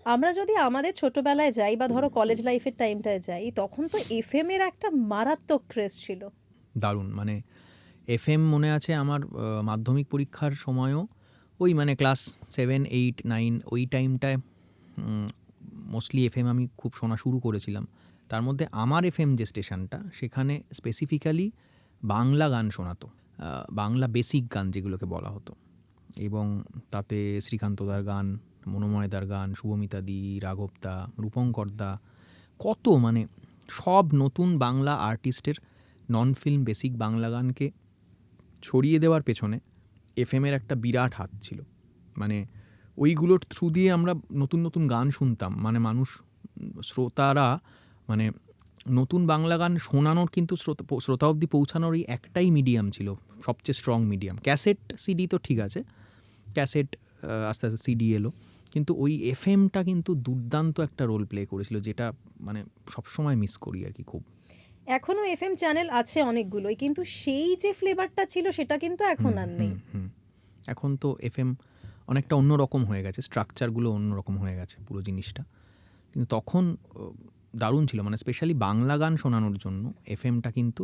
আমরা যদি আমাদের ছোটবেলায় যাই বা ধরো কলেজ লাইফের টাইমটায় যাই, তখন তো এফএম এর একটা মারাত্মক ক্রেজ ছিল। দারুণ, মানে এফএম মনে আছে আমার মাধ্যমিক পরীক্ষার সময়ও ওই মানে ক্লাস 7, 8, 9 ওই টাইমটায় মোস্টলি এফএম আমি খুব শোনা শুরু করেছিলাম। তার মধ্যে আমার এফএম যে স্টেশনটা, সেখানে স্পেসিফিক্যালি বাংলা গান শোনাতো, বাংলা বেসিক গান যেগুলোকে বলা হতো। এবং তাতে শ্রীকান্তদার গান, মনোময়দার গান, শুভমিতাদি, রাঘবদা, রূপঙ্করদা, কত মানে সব নতুন বাংলা আর্টিস্টের নন ফিল্ম বেসিক বাংলা গানকে ছড়িয়ে দেওয়ার পেছনে এফএমের একটা বিরাট হাত ছিল। মানে ওইগুলোর থ্রু দিয়ে আমরা নতুন নতুন গান শুনতাম। মানে মানুষ, শ্রোতারা, মানে নতুন বাংলা গান শোনানোর কিন্তু শ্রোতা অবধি পৌঁছানোর এই একটাই মিডিয়াম ছিল, সবচেয়ে স্ট্রং মিডিয়াম। ক্যাসেট সিডি তো ঠিক আছে, ক্যাসেট আস্তে আস্তে সিডি এলো, কিন্তু ওই এফএমটা কিন্তু দুর্দান্ত একটা রোল প্লে করেছিল, যেটা মানে সবসময় মিস করি আর কি খুব। এখনো এফএম চ্যানেল আছে অনেকগুলোই, কিন্তু সেই যে ফ্লেভারটা ছিল সেটা কিন্তু এখন আর নেই। এখন তো এফএম অনেকটা অন্যরকম হয়ে গেছে, স্ট্রাকচারগুলো অন্যরকম হয়ে গেছে পুরো জিনিসটা। কিন্তু তখন দারুণ ছিল, মানে স্পেশালি বাংলা গান শোনানোর জন্য এফএমটা কিন্তু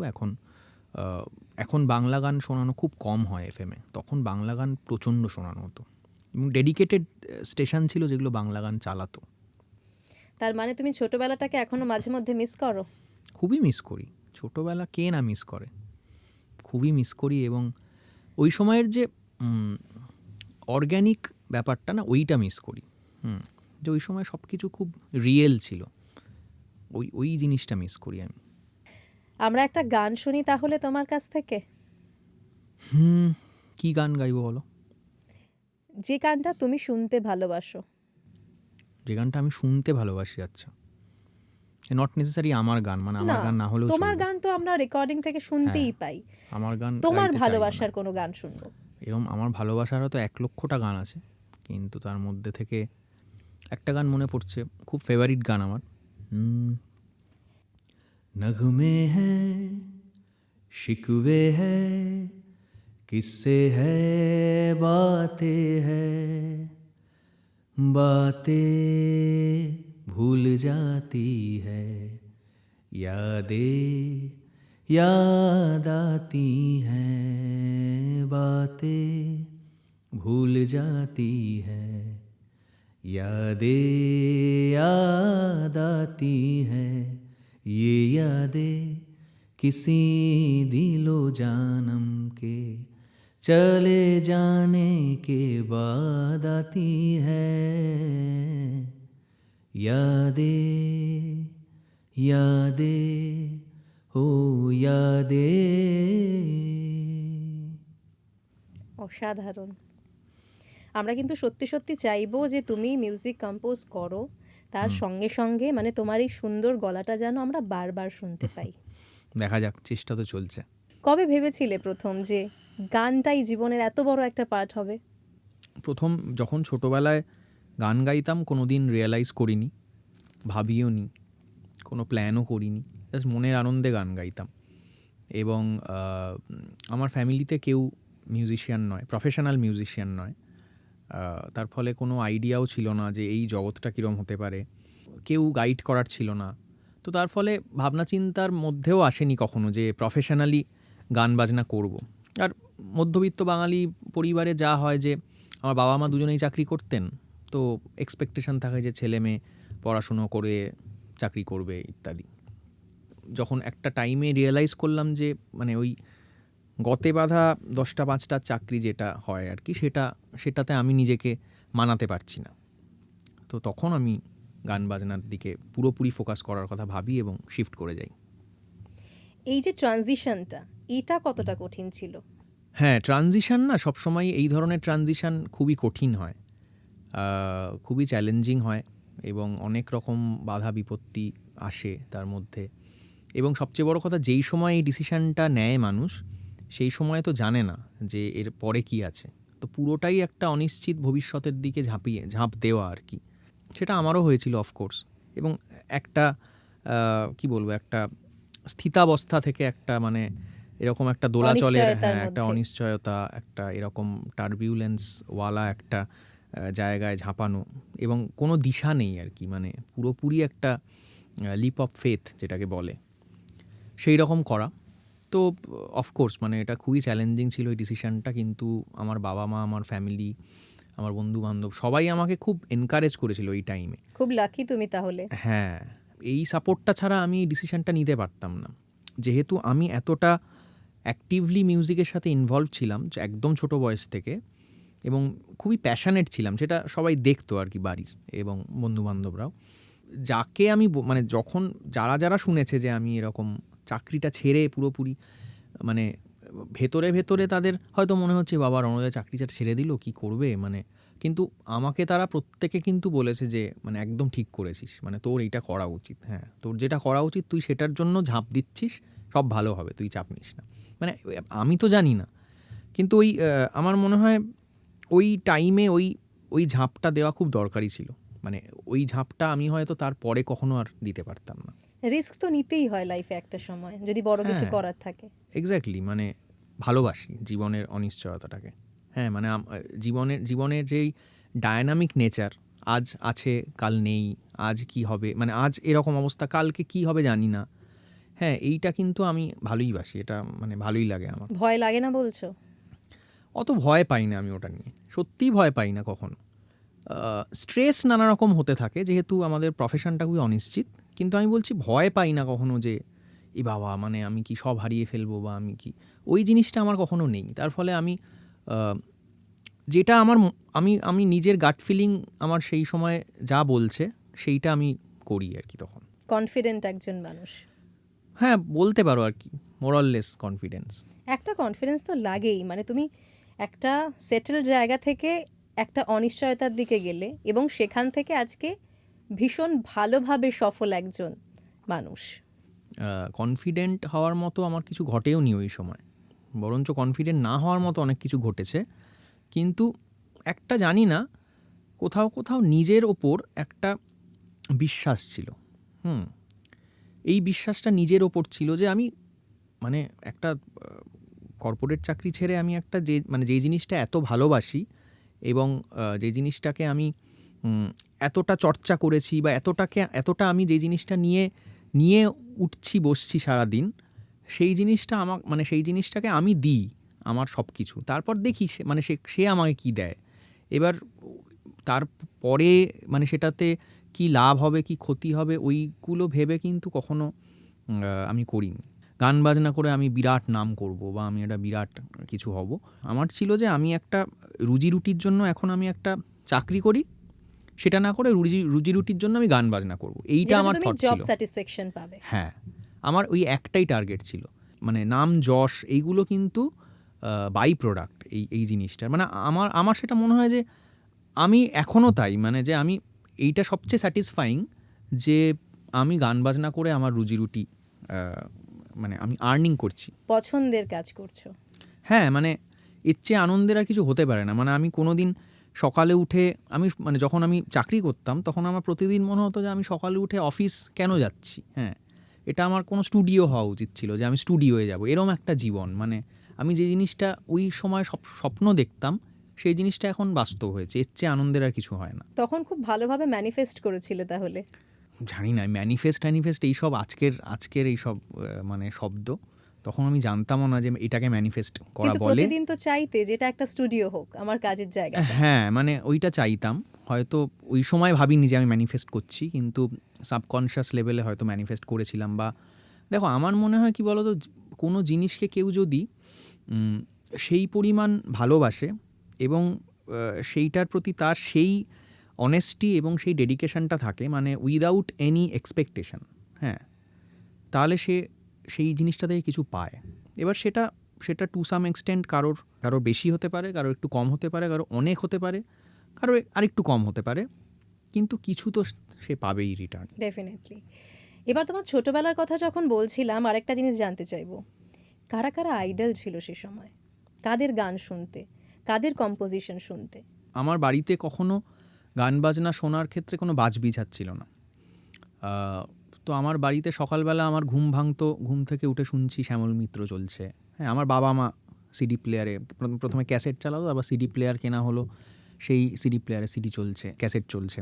এখন বাংলা গান শোনানো খুব কম হয় এফএমে। তখন বাংলা গান প্রচণ্ড শোনানো হতো এবং ডেডিকেটেড স্টেশন ছিল যেগুলো বাংলা গান চালাতো। তার মানে তুমি ছোটবেলাটাকে এখনো মাঝে মধ্যে মিস করো? খুবই মিস করি ছোটোবেলা, কে না মিস করে, খুবই মিস করি। এবং ওই সময়ের যে অর্গ্যানিক ব্যাপারটা না, ওইটা মিস করি। যে ওই সময় সব কিছু খুব রিয়েল ছিল, ওই ওই জিনিসটা মিস করি আমি। আমরা একটা গান শুনি তাহলে তোমার কাছ থেকে। কী গান গাইবো বলো? যে গানটা তুমি শুনতে ভালোবাসো। যে গানটা আমি শুনতে ভালোবাসি? আচ্ছা, নট নেসেসারি আমার গান, মানে আমার না, গান না হলেও তোমার চলবে। গান তো আমরা রেকর্ডিং থেকে হ্যাঁ, শুনতেই পাই। আমার গান তোমার গাইতে চাইবো না। ভালোবাসার কোনো গান শুনবো। এরম আমার ভালোবাসার হয়তো 1,00,000টা গান আছে, কিন্তু তার মধ্যে থেকে একটা গান মনে পড়ছে, খুব ফেভারিট গান আমার। नगमे हैं, शिकवे है, किस्से है, बातें है, बातें भूल जाती है, यादें याद आती हैं, बातें भूल जाती है, यादें याद आती हैं, ये यादें किसी दिलो जानम के चले जाने के बाद आती हैं, यादें यादें हो यादें। অসাধারণ। আমরা কিন্তু সত্যি সত্যি চাইবো যে তুমি মিউজিক কম্পোজ করো, তার সঙ্গে সঙ্গে মানে তোমার এই সুন্দর গলাটা যেন আমরা বারবার শুনতে পাই। দেখা যাক, চেষ্টা তো চলছে। কবে ভেবেছিলে প্রথম যে গানটাই জীবনের এত বড় একটা পার্ট হবে? প্রথম যখন ছোটোবেলায় গান গাইতাম, কোনো দিন রিয়েলাইজ করিনি, ভাবিও নি, কোনো প্ল্যানও করিনি, জাস্ট মনের আনন্দে গান গাইতাম। এবং আমার ফ্যামিলিতে কেউ মিউজিশিয়ান নয়, প্রফেশনাল মিউজিশিয়ান নয়। তার ফলে কোনো আইডিয়াও ছিল না যে এই জগৎটা কীরকম হতে পারে, কেউ গাইড করার ছিল না। তো তার ফলে ভাবনা চিন্তার মধ্যেও আসেনি কখনো যে প্রফেশনালি গান বাজনা করব। আর মধ্যবিত্ত বাঙালি পরিবারে যা হয় যে আমার বাবা মা দুজনেই চাকরি করতেন, তো এক্সপেকটেশন থাকে যে ছেলে মেয়ে পড়াশুনো করে চাকরি করবে ইত্যাদি। যখন একটা টাইমে রিয়েলাইজ করলাম যে মানে ওই গতে বাঁধা 10টা 5টার চাকরি যেটা হয় আর কি, সেটাতে আমি নিজেকে মানাতে পারছি না, তো তখন আমি গান বাজনার দিকে পুরোপুরি ফোকাস করার কথা ভাবি এবং শিফট করে যাই। এই যে ট্রানজিশনটা, এটা কতটা কঠিন ছিল? হ্যাঁ, ট্রানজিশন না, সবসময় এই ধরনের ট্রানজিশন খুবই কঠিন হয়, খুবই চ্যালেঞ্জিং হয় এবং অনেক রকম বাধা বিপত্তি আসে তার মধ্যে। এবং সবচেয়ে বড় কথা, যেই সময় এই ডিসিশানটা নেয় মানুষ, সেই সময় তো জানে না যে এর পরে কি আছে। তো পুরোটাই একটা অনিশ্চিত ভবিষ্যতের দিকে ঝাঁপ দেওয়া আর কি। সেটা আমারও হয়েছিল অফকোর্স। এবং একটা কি বলবো, একটা স্থিতাবস্থা থেকে একটা মানে এরকম একটা দোলাচলের, অনিশ্চয়তার হ্যাঁ, একটা মধ্যে। অনিশ্চয়তা, একটা এরকম টার্বিউলেন্সওয়ালা একটা জায়গায় ঝাঁপানো এবং কোনো দিশা নেই আর কি, মানে পুরোপুরি একটা লিপ অফ ফেথ যেটাকে বলে, সেই রকম করা। তো অফকোর্স মানে এটা খুবই চ্যালেঞ্জিং ছিল এই ডিসিশানটা, কিন্তু আমার বাবা মা, আমার ফ্যামিলি, আমার বন্ধু বান্ধব সবাই আমাকে খুব এনকারেজ করেছিল এই টাইমে। খুব লাকি তুমি তাহলে। হ্যাঁ, এই সাপোর্টটা ছাড়া আমি এই ডিসিশানটা নিতে পারতাম না, যেহেতু আমি এতটা অ্যাক্টিভলি মিউজিকের সাথে ইনভলভ ছিলাম একদম ছোট বয়স থেকে, এবং খুবই প্যাশনেট ছিলাম, সেটা সবাই দেখতো আর কি বাড়ির এবং বন্ধুবান্ধবরাও। যাকে আমি মানে যখন যারা যারা শুনেছে যে আমি এরকম চাকরিটা ছেড়ে পুরোপুরি, মানে ভেতরে ভেতরে তাদের হয়তো মনে হচ্ছে বাবা রণজয় চাকরিটা ছেড়ে দিল, কি করবে, মানে কিন্তু আমাকে তারা প্রত্যেকে কিন্তু বলেছে যে মানে একদম ঠিক করেছিস, মানে তোর এইটা করা উচিত, হ্যাঁ তোর যেটা করা উচিত তুই সেটার জন্য ঝাঁপ দিচ্ছিস, সব ভালো হবে, তুই চাপ নিস না। মানে আমি তো জানি না, কিন্তু ওই আমার মনে হয় ওই টাইমে ওই ওই ঝাঁপটা দেওয়া খুব দরকারি ছিল, মানে ওই ঝাঁপটা আমি হয়তো তারপরে কখনো আর দিতে পারতাম না। রিস্ক তো নিতেই হয় লাইফে একটা সময়, যদি বড় কিছু হ্যাঁ। করার থাকে। এক্স্যাক্টলি, মানে ভালোবাসি জীবনের অনিশ্চয়তাটাকে। হ্যাঁ, মানে জীবনের যেই ডায়নামিক নেচার, আজ আছে কাল নেই, আজ কি হবে, মানে আজ এরকম অবস্থা, কালকে কি হবে জানি না। হ্যাঁ, এইটা কিন্তু আমি ভালোই বাসি, এটা মানে ভালোই লাগে আমার। ভয় লাগে না বলছো? অত ভয় পাই না আমি ওটা নিয়ে, সত্যিই ভয় পাই না কখনো। স্ট্রেস নানা রকম হতে থাকে যেহেতু আমাদের প্রফেশনটা খুবই অনিশ্চিত, কিন্তু আমি বলছি ভয় পাই না কখনো যে এ বাবা মানে আমি কি সব হারিয়ে ফেলবো, বা আমি কি, ওই জিনিসটা আমার কখনো নেই। তার ফলে আমি যেটা আমি নিজের গাট ফিলিং আমার সেই সময় যা বলছে সেইটা আমি করি আর কি তখন। কনফিডেন্ট একজন মানুষ। হ্যাঁ, বলতে পারো আর কি, মোরাললেস কনফিডেন্স। একটা কনফিডেন্স তো লাগেই, মানে তুমি একটা সেটেল জায়গা থেকে একটা অনিশ্চয়তার দিকে গেলে এবং সেখান থেকে আজকে ভীষণ ভালোভাবে সফল একজন মানুষ। কনফিডেন্ট হওয়ার মতো আমার কিছু ঘটেও নি ওই সময়, বরঞ্চ কনফিডেন্ট না হওয়ার মতো অনেক কিছু ঘটেছে। কিন্তু একটা জানি না, কোথাও কোথাও নিজের ওপর একটা বিশ্বাস ছিল। এই বিশ্বাসটা নিজের ওপর ছিল যে আমি মানে একটা কর্পোরেট চাকরি ছেড়ে আমি একটা যেই জিনিসটা এত ভালোবাসি এবং যে জিনিসটাকে আমি এতটা চর্চা করেছি, বা এতটা আমি যে জিনিসটা নিয়ে নিয়ে উঠছি বসছি সারাদিন, সেই জিনিসটা মানে সেই জিনিসটাকে আমি দিই আমার সব কিছু, তারপর দেখি সে আমাকে কি দেয়। এবার তারপরে মানে সেটাতে কি লাভ হবে কি ক্ষতি হবে ওইগুলো ভেবে কিন্তু কখনো আমি করিনি। গান বাজনা করে আমি বিরাট নাম করব বা আমি একটা বিরাট কিছু হব, আমার ছিল যে আমি একটা রুজি রুটির জন্য এখন আমি একটা চাকরি করি, সেটা না করে রুজি রুটির জন্য আমি গান বাজনা করব, এইটা আমার থট ছিল। জব স্যাটিসফ্যাকশন পাবে। হ্যাঁ, আমার ওই একটাই টার্গেট ছিল। মানে নাম যশ এইগুলো কিন্তু বাই প্রোডাক্ট এই জিনিসটার, মানে আমার সেটা মনে হয় যে আমি এখনও তাই, মানে যে আমি এইটা সবচেয়ে স্যাটিসফাইং যে আমি গান বাজনা করে আমার রুজি রুটি মানে আমি আর্নিং করছি, পছন্দের কাজ করছো। হ্যাঁ, মানে এর চেয়ে আনন্দের আর কিছু হতে পারে না। মানে আমি কোনো দিন সকালে উঠে মানে যখন আমি চাকরি করতাম তখন আমার প্রতিদিন মনে হতো যে আমি সকালে উঠে অফিস কেন যাচ্ছি, হ্যাঁ এটা আমার কোনো স্টুডিও হওয়া উচিত ছিল যে আমি স্টুডিওয়ে যাব, এরম একটা জীবন। মানে আমি যে জিনিসটা ওই সময় স্বপ্ন দেখতাম সেই জিনিসটা এখন বাস্তব হয়েছে, এর চেয়ে আনন্দের আর কিছু হয় না। তখন খুব ভালোভাবে ম্যানিফেস্ট করেছিলে তাহলে। জানি না, ম্যানিফেস্ট এইসব আজকের এইসব মানে শব্দ, তখন আমি জানতামও না যে এটাকে ম্যানিফেস্ট করা কিন্তু বলে। প্রতিদিন তো চাইতে যেটা একটা স্টুডিও হোক আমার কাজের জায়গা। হ্যাঁ, মানে ওইটা চাইতাম, হয়তো ওই সময় ভাবিনি যে আমি ম্যানিফেস্ট করছি, কিন্তু সাবকনশিয়াস লেভেলে হয়তো ম্যানিফেস্ট করেছিলাম। বা দেখো আমার মনে হয় কি বলতো, কোনো জিনিসকে কেউ যদি সেই পরিমাণ ভালোবাসে এবং সেইটার প্রতি তার সেই অনেস্টি এবং সেই ডেডিকেশনটা থাকে, মানে উইদাউট এনি এক্সপেকটেশন, হ্যাঁ, তাহলে সে সেই জিনিসটা থেকে কিছু পায়। এবার সেটা টু সাম এক্সটেন্ট কারোর বেশি হতে পারে, কারোর একটু কম হতে পারে, কারো অনেক হতে পারে, কারো আরেকটু কম হতে পারে, কিন্তু কিছু তো সে পাবেই রিটার্ন। ডেফিনেটলি। এবার তোমার ছোটবেলার কথা যখন বলছিলাম, আরেকটা জিনিস জানতে চাইবো, কারা কারা আইডল ছিল সে সময়? কাদের গান শুনতে, কাদের কম্পোজিশন শুনতে? আমার বাড়িতে কখনো গান বাজনা শোনার ক্ষেত্রে কোনো বাজবিঝাত ছিল না। তো আমার বাড়িতে সকালবেলা আমার ঘুম ভাঙতো, ঘুম থেকে উঠে শুনছি শ্যামল মিত্র চলছে, হ্যাঁ, আমার বাবা মা সিডি প্লেয়ারে প্রথমে ক্যাসেট চালাতো, তারপর সিডি প্লেয়ার কেনা হলো, সেই সিডি প্লেয়ারে সিডি চলছে, ক্যাসেট চলছে,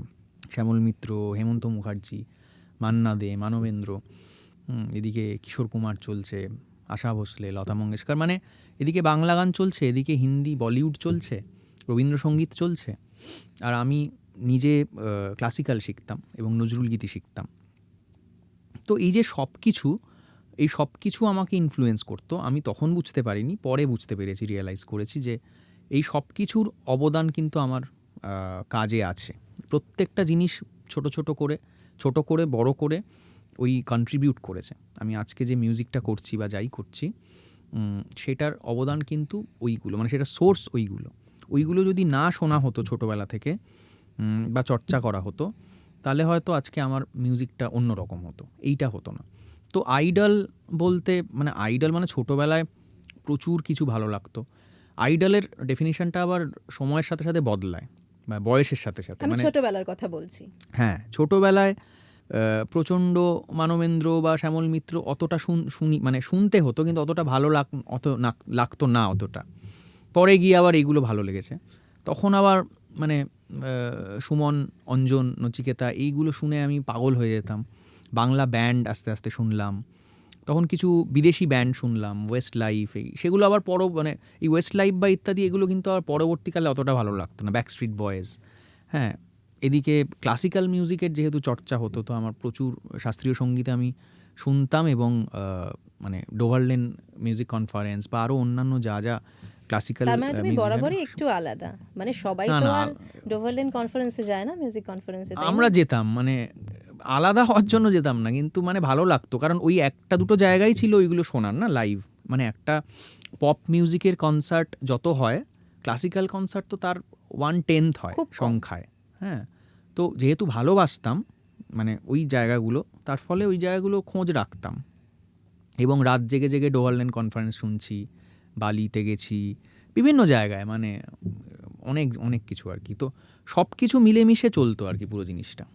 শ্যামল মিত্র, হেমন্ত মুখার্জি, মান্না দে, মানবেন্দ্র, এদিকে কিশোর কুমার চলছে, আশা ভোসলে, লতা মঙ্গেশকর, মানে এদিকে বাংলা গান চলছে, এদিকে হিন্দি বলিউড চলছে, রবীন্দ্রসঙ্গীত চলছে। আর আমি নিজে ক্লাসিক্যাল শিখতাম এবং নজরুল গীতি শিখতাম। তো এই যে সব কিছু আমাকে ইনফ্লুয়েন্স করতো। আমি তখন বুঝতে পারিনি, পরে বুঝতে পেরেছি, রিয়েলাইজ করেছি যে এই সব কিছুর অবদান কিন্তু আমার কাজে আছে। প্রত্যেকটা জিনিস ছোট করে বড় করে ওই কন্ট্রিবিউট করেছে। আমি আজকে যে মিউজিকটা করছি বা যাই করছি, সেটার অবদান কিন্তু ওইগুলো, মানে সেটার সোর্স ওইগুলো যদি না শোনা হতো ছোটোবেলা থেকে বা চর্চা করা হতো, তাহলে হয়তো আজকে আমার মিউজিকটা অন্যরকম হতো, এইটা হতো না। তো আইডল মানে ছোটোবেলায় প্রচুর কিছু ভালো লাগতো। আইডলের ডেফিনিশনটা আবার সময়ের সাথে সাথে বদলায় বা বয়সের সাথে সাথে। আমি মানে ছোটবেলার কথা বলছি। হ্যাঁ, ছোটোবেলায় প্রচণ্ড মানবেন্দ্র বা শ্যামল মিত্র অতটা মানে শুনতে হতো, কিন্তু অতটা ভালো লাগতো না অতটা। পরে গিয়ে আবার এইগুলো ভালো লেগেছে। তখন আবার মানে সুমন, অঞ্জন, নচিকেতা এইগুলো শুনে আমি পাগল হয়ে যেতাম। বাংলা ব্যান্ড আস্তে আস্তে শুনলাম, তখন কিছু বিদেশি ব্যান্ড শুনলাম, ওয়েস্ট লাইফ, সেগুলো আবার এই ওয়েস্ট লাইফ বা ইত্যাদি এগুলো কিন্তু আবার পরবর্তীকালে অতটা ভালো লাগতো না। ব্যাকস্ট্রিট বয়েজ, হ্যাঁ। এদিকে ক্লাসিক্যাল মিউজিকের যেহেতু চর্চা হতো, তো আমার প্রচুর শাস্ত্রীয় সঙ্গীতে আমি শুনতাম এবং মানে ডোভারলেন মিউজিক কনফারেন্স বা আরও অন্যান্য যা ক্লাসিক্যাল তার মানে তুমি বরাবরই একটু আলাদা, মানে সবাই তো আর ডোভারলেন কনফারেন্সে যায় না, মিউজিক কনফারেন্সে। আমরা যেতাম, মানে আলাদা হওয়ার জন্য যেতাম না, কিন্তু মানে ভালো লাগতো, কারণ ওই একটা দুটো জায়গায় ছিল ওইগুলো শোনার না লাইভ। মানে একটা পপ মিউজিকের কনসার্ট যত হয়, ক্লাসিক্যাল কনসার্ট তো তার 1/10 হয় সংখ্যায়। হ্যাঁ, তো যেহেতু ভালোবাসতাম মানে ওই জায়গাগুলো, তার ফলে ওই জায়গাগুলো খোঁজ রাখতাম এবং রাত জেগে জেগে ডোভারলেন কনফারেন্স শুনছি, বালিতে গেছি, বিভিন্ন জায়গায়, মানে অনেক কিছু আর কি। তো সব কিছু মিলেমিশে চলতো আর কি পুরো জিনিসটা।